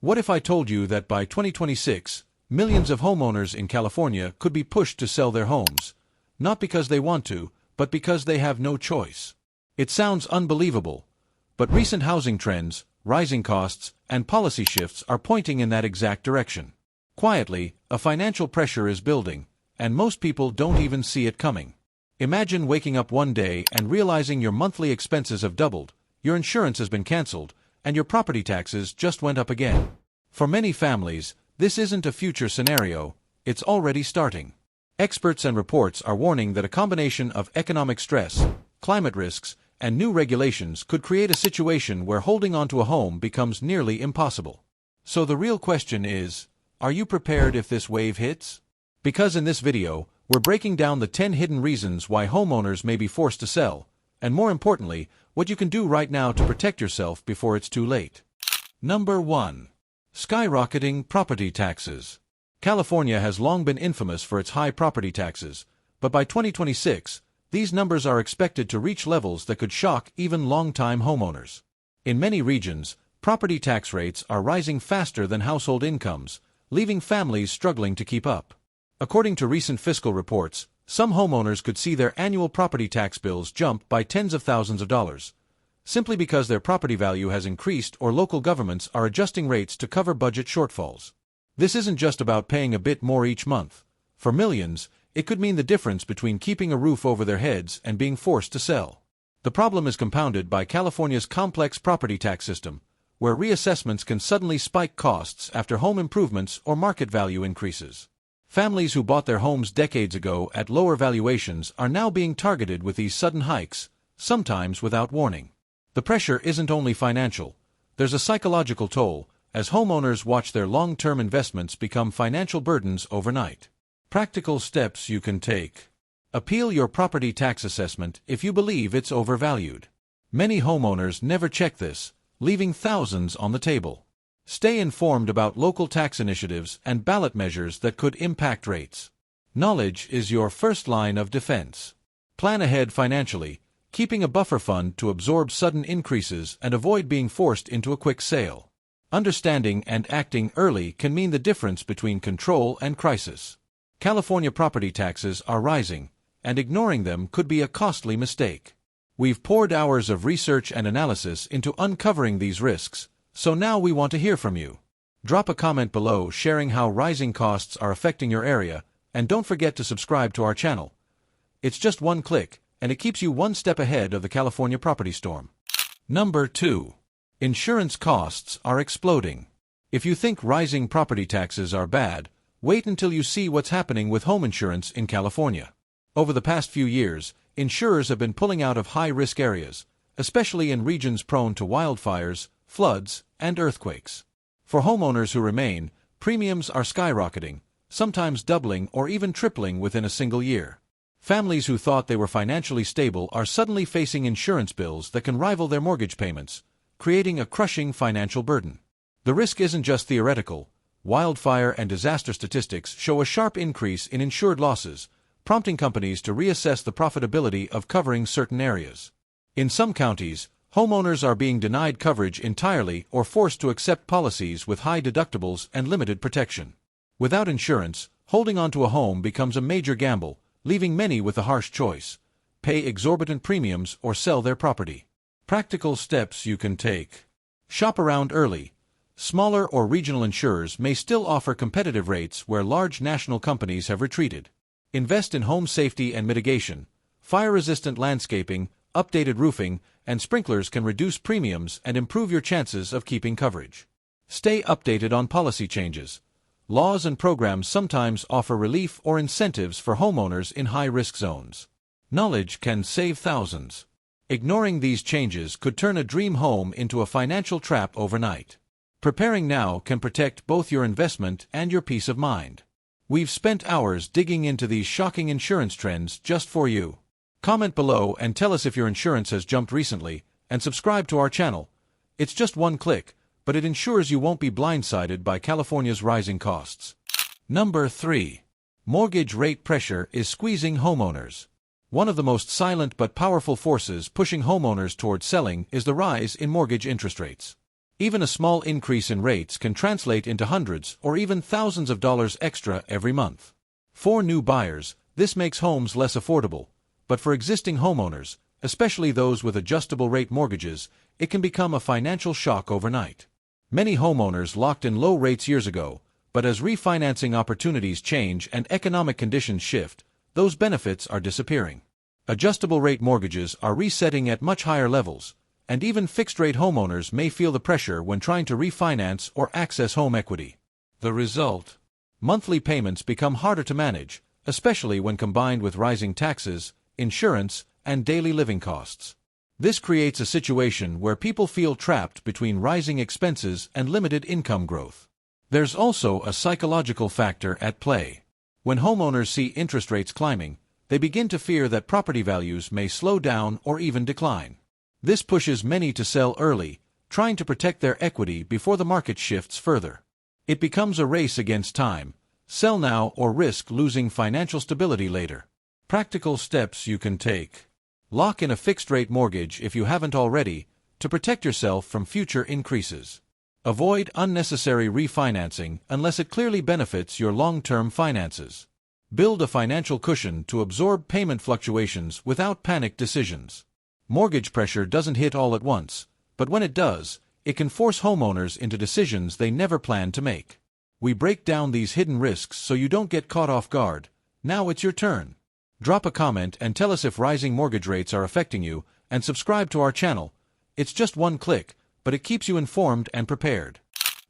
What if I told you that by 2026, millions of homeowners in California could be pushed to sell their homes, not because they want to, but because they have no choice? It sounds unbelievable, but recent housing trends, rising costs, and policy shifts are pointing in that exact direction. Quietly, a financial pressure is building, and most people don't even see it coming. Imagine waking up one day and realizing your monthly expenses have doubled, your insurance has been canceled, and your property taxes just went up again. For many families, this isn't a future scenario, it's already starting. Experts and reports are warning that a combination of economic stress, climate risks, and new regulations could create a situation where holding onto a home becomes nearly impossible. So the real question is, are you prepared if this wave hits? Because in this video, we're breaking down the 10 hidden reasons why homeowners may be forced to sell, and more importantly, what you can do right now to protect yourself before it's too late. Number 1. Skyrocketing property taxes. California has long been infamous for its high property taxes, but by 2026, these numbers are expected to reach levels that could shock even long-time homeowners. In many regions, property tax rates are rising faster than household incomes, leaving families struggling to keep up. According to recent fiscal reports, some homeowners could see their annual property tax bills jump by tens of thousands of dollars, simply because their property value has increased or local governments are adjusting rates to cover budget shortfalls. This isn't just about paying a bit more each month. For millions, it could mean the difference between keeping a roof over their heads and being forced to sell. The problem is compounded by California's complex property tax system, where reassessments can suddenly spike costs after home improvements or market value increases. Families who bought their homes decades ago at lower valuations are now being targeted with these sudden hikes, sometimes without warning. The pressure isn't only financial. There's a psychological toll, as homeowners watch their long-term investments become financial burdens overnight. Practical steps you can take. Appeal your property tax assessment if you believe it's overvalued. Many homeowners never check this, leaving thousands on the table. Stay informed about local tax initiatives and ballot measures that could impact rates. Knowledge is your first line of defense. Plan ahead financially, keeping a buffer fund to absorb sudden increases and avoid being forced into a quick sale. Understanding and acting early can mean the difference between control and crisis. California property taxes are rising, and ignoring them could be a costly mistake. We've poured hours of research and analysis into uncovering these risks, so now we want to hear from you. Drop a comment below sharing how rising costs are affecting your area, and don't forget to subscribe to our channel. It's just one click, and it keeps you one step ahead of the California property storm. Number 2. Insurance costs are exploding. If you think rising property taxes are bad, wait until you see what's happening with home insurance in California. Over the past few years, insurers have been pulling out of high-risk areas, especially in regions prone to wildfires, floods, and earthquakes. For homeowners who remain, premiums are skyrocketing, sometimes doubling or even tripling within a single year. Families who thought they were financially stable are suddenly facing insurance bills that can rival their mortgage payments, creating a crushing financial burden. The risk isn't just theoretical. Wildfire and disaster statistics show a sharp increase in insured losses, prompting companies to reassess the profitability of covering certain areas. In some counties, homeowners are being denied coverage entirely or forced to accept policies with high deductibles and limited protection. Without insurance, holding onto a home becomes a major gamble, leaving many with a harsh choice: pay exorbitant premiums or sell their property. Practical steps you can take. Shop around early. Smaller or regional insurers may still offer competitive rates where large national companies have retreated. Invest in home safety and mitigation. Fire-resistant landscaping, updated roofing, and sprinklers can reduce premiums and improve your chances of keeping coverage. Stay updated on policy changes. Laws and programs sometimes offer relief or incentives for homeowners in high-risk zones. Knowledge can save thousands. Ignoring these changes could turn a dream home into a financial trap overnight. Preparing now can protect both your investment and your peace of mind. We've spent hours digging into these shocking insurance trends just for you. Comment below and tell us if your insurance has jumped recently, and subscribe to our channel. It's just one click, but it ensures you won't be blindsided by California's rising costs. Number 3. Mortgage rate pressure is squeezing homeowners. One of the most silent but powerful forces pushing homeowners towards selling is the rise in mortgage interest rates. Even a small increase in rates can translate into hundreds or even thousands of dollars extra every month. For new buyers, this makes homes less affordable, but for existing homeowners, especially those with adjustable-rate mortgages, it can become a financial shock overnight. Many homeowners locked in low rates years ago, but as refinancing opportunities change and economic conditions shift, those benefits are disappearing. Adjustable-rate mortgages are resetting at much higher levels, and even fixed-rate homeowners may feel the pressure when trying to refinance or access home equity. The result? Monthly payments become harder to manage, especially when combined with rising taxes, insurance, and daily living costs. This creates a situation where people feel trapped between rising expenses and limited income growth. There's also a psychological factor at play. When homeowners see interest rates climbing, they begin to fear that property values may slow down or even decline. This pushes many to sell early, trying to protect their equity before the market shifts further. It becomes a race against time. Sell now or risk losing financial stability later. Practical steps you can take. Lock in a fixed-rate mortgage if you haven't already, to protect yourself from future increases. Avoid unnecessary refinancing unless it clearly benefits your long-term finances. Build a financial cushion to absorb payment fluctuations without panicked decisions. Mortgage pressure doesn't hit all at once, but when it does, it can force homeowners into decisions they never planned to make. We break down these hidden risks so you don't get caught off guard. Now it's your turn. Drop a comment and tell us if rising mortgage rates are affecting you, and subscribe to our channel. It's just one click, but it keeps you informed and prepared.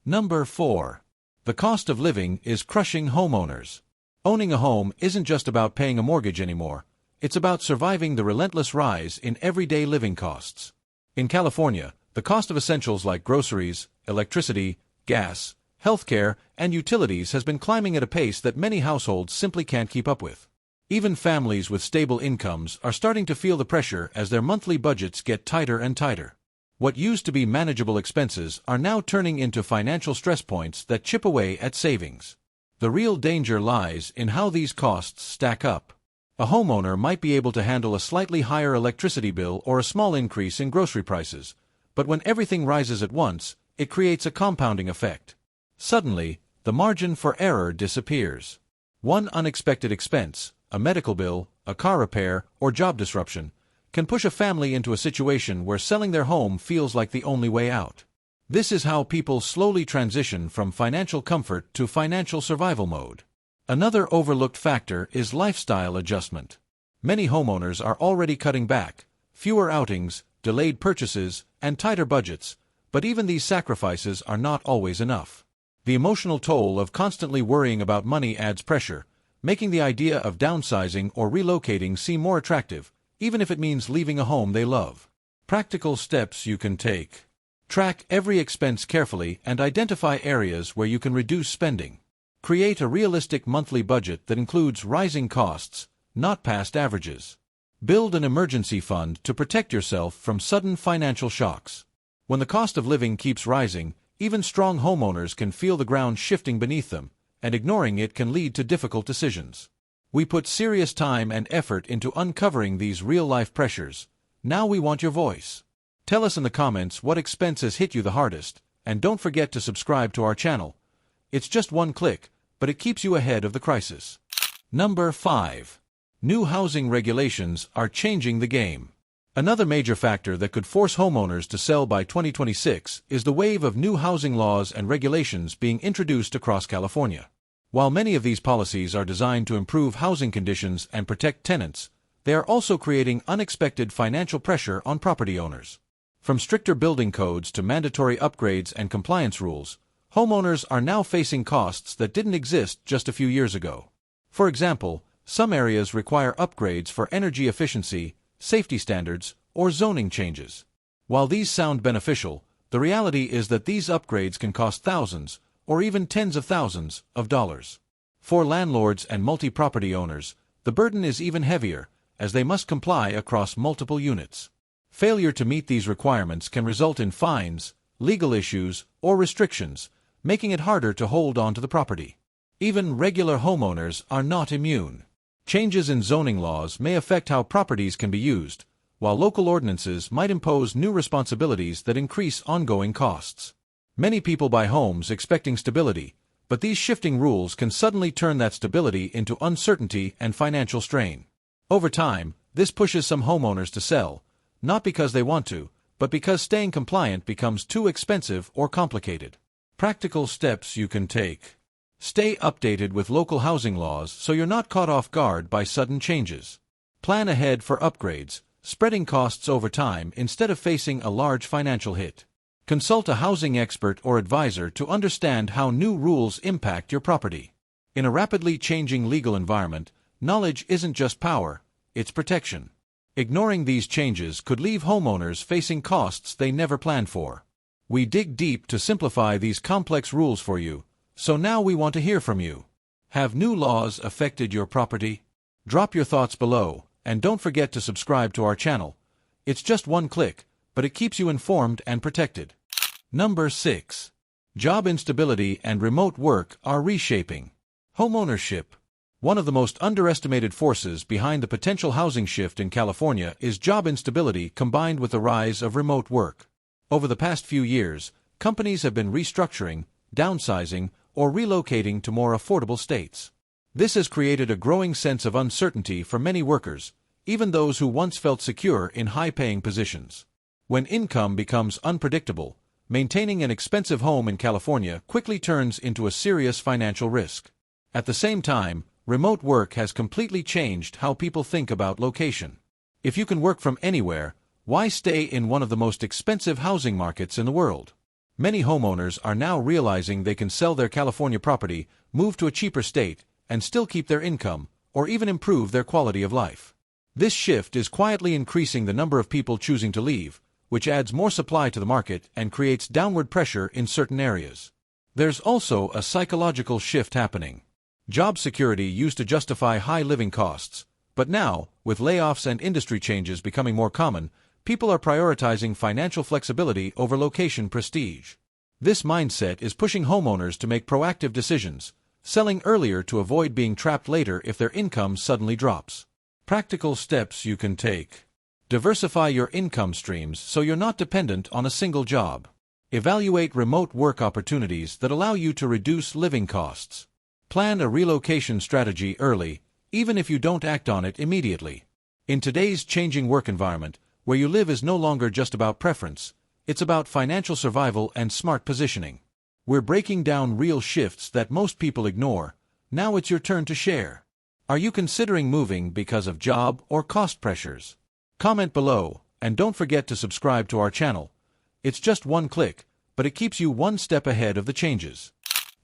Number 4. The cost of living is crushing homeowners. Owning a home isn't just about paying a mortgage anymore. It's about surviving the relentless rise in everyday living costs. In California, the cost of essentials like groceries, electricity, gas, healthcare, and utilities has been climbing at a pace that many households simply can't keep up with. Even families with stable incomes are starting to feel the pressure as their monthly budgets get tighter and tighter. What used to be manageable expenses are now turning into financial stress points that chip away at savings. The real danger lies in how these costs stack up. A homeowner might be able to handle a slightly higher electricity bill or a small increase in grocery prices, but when everything rises at once, it creates a compounding effect. Suddenly, the margin for error disappears. One unexpected expense, a medical bill, a car repair, or job disruption, can push a family into a situation where selling their home feels like the only way out. This is how people slowly transition from financial comfort to financial survival mode. Another overlooked factor is lifestyle adjustment. Many homeowners are already cutting back, fewer outings, delayed purchases, and tighter budgets, but even these sacrifices are not always enough. The emotional toll of constantly worrying about money adds pressure, making the idea of downsizing or relocating seem more attractive, even if it means leaving a home they love. Practical steps you can take. Track every expense carefully and identify areas where you can reduce spending. Create a realistic monthly budget that includes rising costs, not past averages. Build an emergency fund to protect yourself from sudden financial shocks. When the cost of living keeps rising, even strong homeowners can feel the ground shifting beneath them, and ignoring it can lead to difficult decisions. We put serious time and effort into uncovering these real-life pressures. Now we want your voice. Tell us in the comments what expenses hit you the hardest, and don't forget to subscribe to our channel. It's just one click, but it keeps you ahead of the crisis. Number 5. New housing regulations are changing the game. Another major factor that could force homeowners to sell by 2026 is the wave of new housing laws and regulations being introduced across California. While many of these policies are designed to improve housing conditions and protect tenants, they are also creating unexpected financial pressure on property owners. From stricter building codes to mandatory upgrades and compliance rules, homeowners are now facing costs that didn't exist just a few years ago. For example, some areas require upgrades for energy efficiency, safety standards, or zoning changes. While these sound beneficial, the reality is that these upgrades can cost thousands, or even tens of thousands, of dollars. For landlords and multi-property owners, the burden is even heavier, as they must comply across multiple units. Failure to meet these requirements can result in fines, legal issues, or restrictions, making it harder to hold on to the property. Even regular homeowners are not immune. Changes in zoning laws may affect how properties can be used, while local ordinances might impose new responsibilities that increase ongoing costs. Many people buy homes expecting stability, but these shifting rules can suddenly turn that stability into uncertainty and financial strain. Over time, this pushes some homeowners to sell, not because they want to, but because staying compliant becomes too expensive or complicated. Practical steps you can take. Stay updated with local housing laws so you're not caught off guard by sudden changes. Plan ahead for upgrades, spreading costs over time instead of facing a large financial hit. Consult a housing expert or advisor to understand how new rules impact your property. In a rapidly changing legal environment, knowledge isn't just power, it's protection. Ignoring these changes could leave homeowners facing costs they never planned for. We dig deep to simplify these complex rules for you, so now we want to hear from you. Have new laws affected your property? Drop your thoughts below, and don't forget to subscribe to our channel. It's just one click, but it keeps you informed and protected. Number 6. Job instability and remote work are reshaping homeownership. One of the most underestimated forces behind the potential housing shift in California is job instability combined with the rise of remote work. Over the past few years, companies have been restructuring, downsizing, or relocating to more affordable states. This has created a growing sense of uncertainty for many workers, even those who once felt secure in high-paying positions. When income becomes unpredictable, maintaining an expensive home in California quickly turns into a serious financial risk. At the same time, remote work has completely changed how people think about location. If you can work from anywhere, why stay in one of the most expensive housing markets in the world? Many homeowners are now realizing they can sell their California property, move to a cheaper state, and still keep their income, or even improve their quality of life. This shift is quietly increasing the number of people choosing to leave, which adds more supply to the market and creates downward pressure in certain areas. There's also a psychological shift happening. Job security used to justify high living costs, but now, with layoffs and industry changes becoming more common, people are prioritizing financial flexibility over location prestige. This mindset is pushing homeowners to make proactive decisions, selling earlier to avoid being trapped later if their income suddenly drops. Practical steps you can take. Diversify your income streams so you're not dependent on a single job. Evaluate remote work opportunities that allow you to reduce living costs. Plan a relocation strategy early, even if you don't act on it immediately. In today's changing work environment, where you live is no longer just about preference, it's about financial survival and smart positioning. We're breaking down real shifts that most people ignore. Now it's your turn to share. Are you considering moving because of job or cost pressures? Comment below, and don't forget to subscribe to our channel. It's just one click, but it keeps you one step ahead of the changes.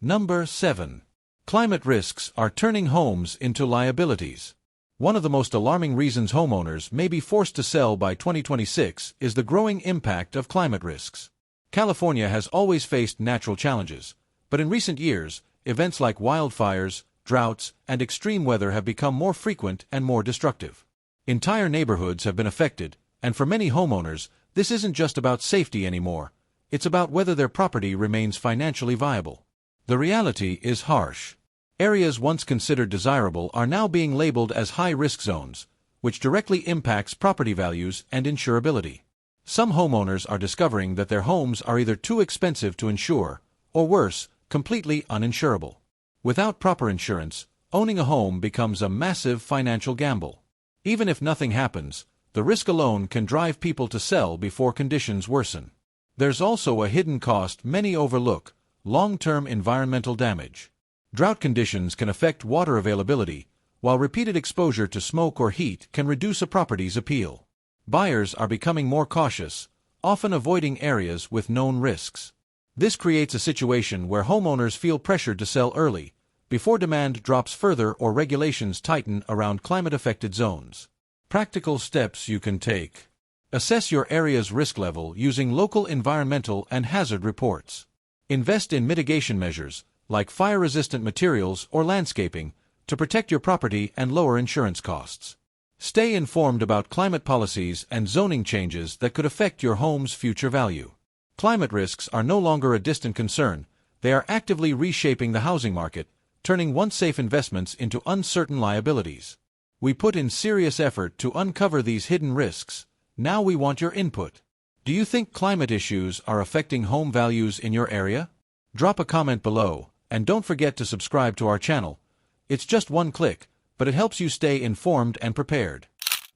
Number 7. Climate risks are turning homes into liabilities. One of the most alarming reasons homeowners may be forced to sell by 2026 is the growing impact of climate risks. California has always faced natural challenges, but in recent years, events like wildfires, droughts, and extreme weather have become more frequent and more destructive. Entire neighborhoods have been affected, and for many homeowners, this isn't just about safety anymore. It's about whether their property remains financially viable. The reality is harsh. Areas once considered desirable are now being labeled as high-risk zones, which directly impacts property values and insurability. Some homeowners are discovering that their homes are either too expensive to insure, or worse, completely uninsurable. Without proper insurance, owning a home becomes a massive financial gamble. Even if nothing happens, the risk alone can drive people to sell before conditions worsen. There's also a hidden cost many overlook: long-term environmental damage. Drought conditions can affect water availability, while repeated exposure to smoke or heat can reduce a property's appeal. Buyers are becoming more cautious, often avoiding areas with known risks. This creates a situation where homeowners feel pressured to sell early, before demand drops further or regulations tighten around climate-affected zones. Practical steps you can take. Assess your area's risk level using local environmental and hazard reports. Invest in mitigation measures, like fire-resistant materials or landscaping, to protect your property and lower insurance costs. Stay informed about climate policies and zoning changes that could affect your home's future value. Climate risks are no longer a distant concern. They are actively reshaping the housing market, turning once safe investments into uncertain liabilities. We put in serious effort to uncover these hidden risks. Now we want your input. Do you think climate issues are affecting home values in your area? Drop a comment below, and don't forget to subscribe to our channel. It's just one click, but it helps you stay informed and prepared.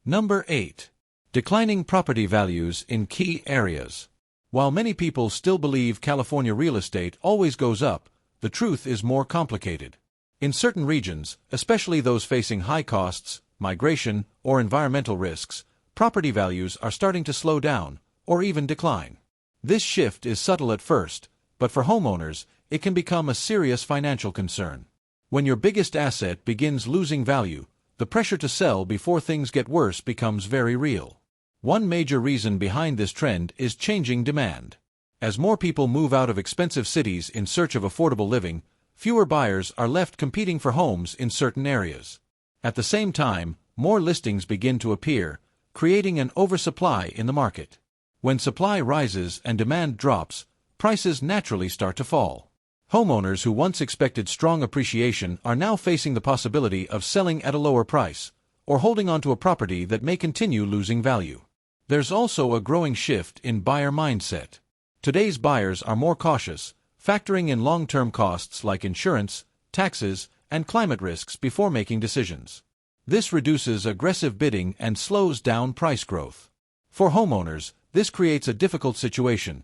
Number 8. Declining property values in key areas. While many people still believe California real estate always goes up, the truth is more complicated. In certain regions, especially those facing high costs, migration, or environmental risks, property values are starting to slow down, or even decline. This shift is subtle at first, but for homeowners, it can become a serious financial concern. When your biggest asset begins losing value, the pressure to sell before things get worse becomes very real. One major reason behind this trend is changing demand. As more people move out of expensive cities in search of affordable living, fewer buyers are left competing for homes in certain areas. At the same time, more listings begin to appear, creating an oversupply in the market. When supply rises and demand drops, prices naturally start to fall. Homeowners who once expected strong appreciation are now facing the possibility of selling at a lower price, or holding onto a property that may continue losing value. There's also a growing shift in buyer mindset. Today's buyers are more cautious, factoring in long-term costs like insurance, taxes, and climate risks before making decisions. This reduces aggressive bidding and slows down price growth. For homeowners, this creates a difficult situation.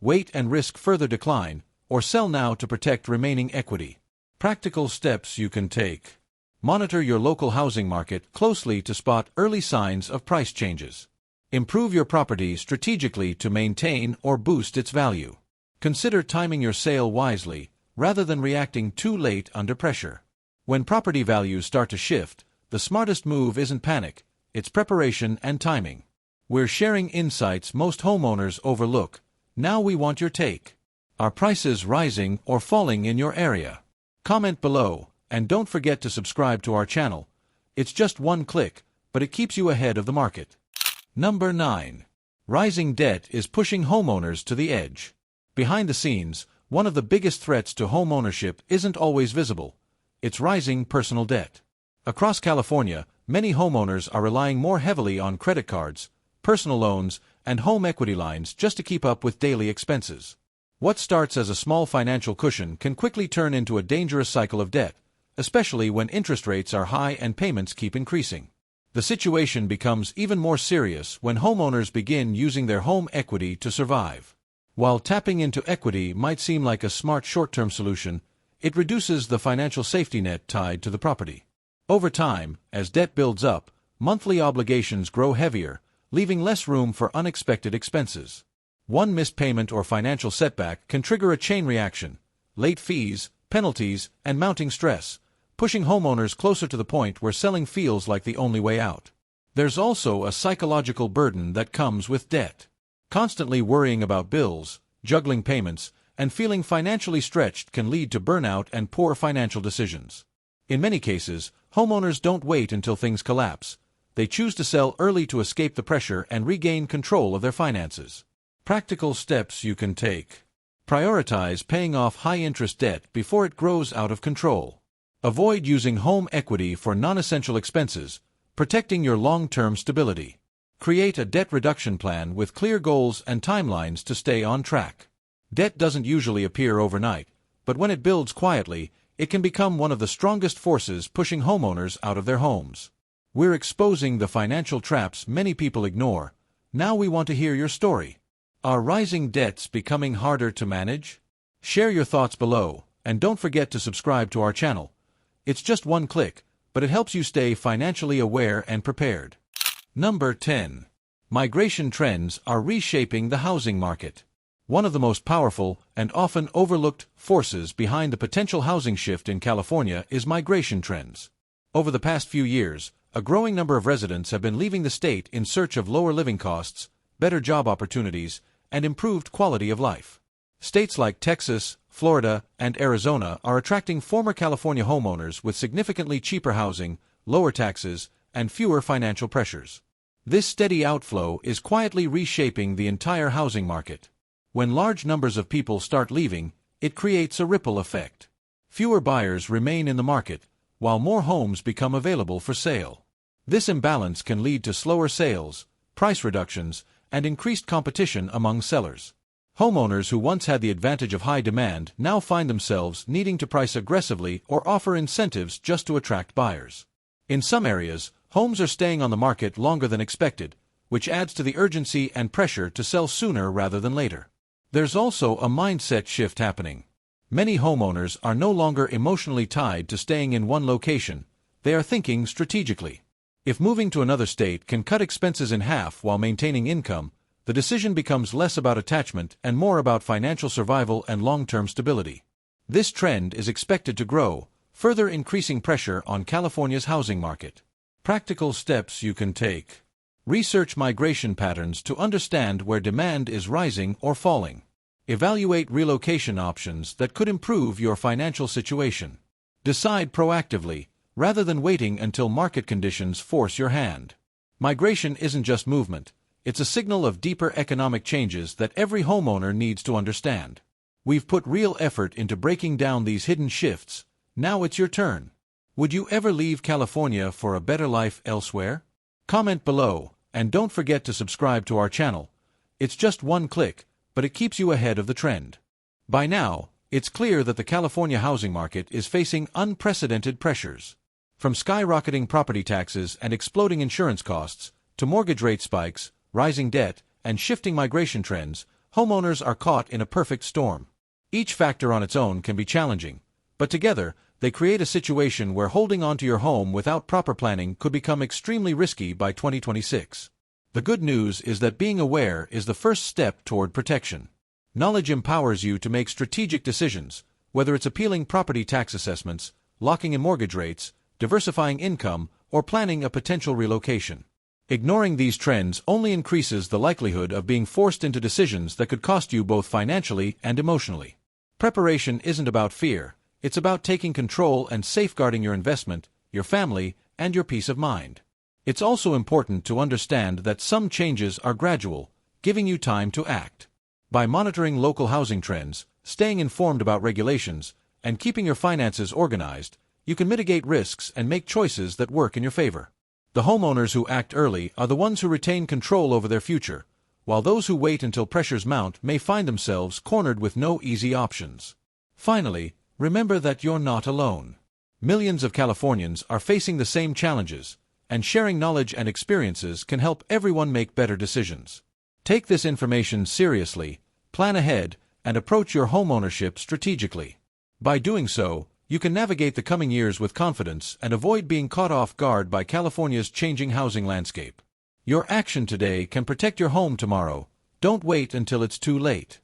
Wait and risk further decline, or sell now to protect remaining equity. Practical steps you can take. Monitor your local housing market closely to spot early signs of price changes. Improve your property strategically to maintain or boost its value. Consider timing your sale wisely, rather than reacting too late under pressure. When property values start to shift, the smartest move isn't panic, it's preparation and timing. We're sharing insights most homeowners overlook. Now we want your take. Are prices rising or falling in your area? Comment below, and don't forget to subscribe to our channel. It's just one click, but it keeps you ahead of the market. Number 9. Rising debt is pushing homeowners to the edge. Behind the scenes, one of the biggest threats to home ownership isn't always visible. It's rising personal debt. Across California, many homeowners are relying more heavily on credit cards, personal loans, and home equity lines just to keep up with daily expenses. What starts as a small financial cushion can quickly turn into a dangerous cycle of debt, especially when interest rates are high and payments keep increasing. The situation becomes even more serious when homeowners begin using their home equity to survive. While tapping into equity might seem like a smart short-term solution, it reduces the financial safety net tied to the property. Over time, as debt builds up, monthly obligations grow heavier, leaving less room for unexpected expenses. One missed payment or financial setback can trigger a chain reaction: late fees, penalties, and mounting stress, pushing homeowners closer to the point where selling feels like the only way out. There's also a psychological burden that comes with debt. Constantly worrying about bills, juggling payments, and feeling financially stretched can lead to burnout and poor financial decisions. In many cases, homeowners don't wait until things collapse. They choose to sell early to escape the pressure and regain control of their finances. Practical steps you can take. Prioritize paying off high-interest debt before it grows out of control. Avoid using home equity for non-essential expenses, protecting your long-term stability. Create a debt reduction plan with clear goals and timelines to stay on track. Debt doesn't usually appear overnight, but when it builds quietly, it can become one of the strongest forces pushing homeowners out of their homes. We're exposing the financial traps many people ignore. Now we want to hear your story. Are rising debts becoming harder to manage? Share your thoughts below, and don't forget to subscribe to our channel. It's just one click, but it helps you stay financially aware and prepared. Number 10. Migration trends are reshaping the housing market. One of the most powerful and often overlooked forces behind the potential housing shift in California is migration trends. Over the past few years, a growing number of residents have been leaving the state in search of lower living costs, better job opportunities, and improved quality of life. States like Texas, Florida, and Arizona are attracting former California homeowners with significantly cheaper housing, lower taxes, and fewer financial pressures. This steady outflow is quietly reshaping the entire housing market. When large numbers of people start leaving, it creates a ripple effect. Fewer buyers remain in the market, while more homes become available for sale. This imbalance can lead to slower sales, price reductions, and increased competition among sellers. Homeowners who once had the advantage of high demand now find themselves needing to price aggressively or offer incentives just to attract buyers. In some areas, homes are staying on the market longer than expected, which adds to the urgency and pressure to sell sooner rather than later. There's also a mindset shift happening. Many homeowners are no longer emotionally tied to staying in one location. They are thinking strategically. If moving to another state can cut expenses in half while maintaining income, the decision becomes less about attachment and more about financial survival and long-term stability. This trend is expected to grow, further increasing pressure on California's housing market. Practical steps you can take. Research migration patterns to understand where demand is rising or falling. Evaluate relocation options that could improve your financial situation. Decide proactively, rather than waiting until market conditions force your hand. Migration isn't just movement, it's a signal of deeper economic changes that every homeowner needs to understand. We've put real effort into breaking down these hidden shifts. Now it's your turn. Would you ever leave California for a better life elsewhere? Comment below, and don't forget to subscribe to our channel. It's just one click, but it keeps you ahead of the trend. By now, it's clear that the California housing market is facing unprecedented pressures. From skyrocketing property taxes and exploding insurance costs, to mortgage rate spikes, rising debt, and shifting migration trends, homeowners are caught in a perfect storm. Each factor on its own can be challenging, but together, they create a situation where holding onto your home without proper planning could become extremely risky by 2026. The good news is that being aware is the first step toward protection. Knowledge empowers you to make strategic decisions, whether it's appealing property tax assessments, locking in mortgage rates, diversifying income, or planning a potential relocation. Ignoring these trends only increases the likelihood of being forced into decisions that could cost you both financially and emotionally. Preparation isn't about fear, it's about taking control and safeguarding your investment, your family, and your peace of mind. It's also important to understand that some changes are gradual, giving you time to act. By monitoring local housing trends, staying informed about regulations, and keeping your finances organized, you can mitigate risks and make choices that work in your favor. The homeowners who act early are the ones who retain control over their future, while those who wait until pressures mount may find themselves cornered with no easy options. Finally, remember that you're not alone. Millions of Californians are facing the same challenges, and sharing knowledge and experiences can help everyone make better decisions. Take this information seriously, plan ahead, and approach your homeownership strategically. By doing so, you can navigate the coming years with confidence and avoid being caught off guard by California's changing housing landscape. Your action today can protect your home tomorrow. Don't wait until it's too late.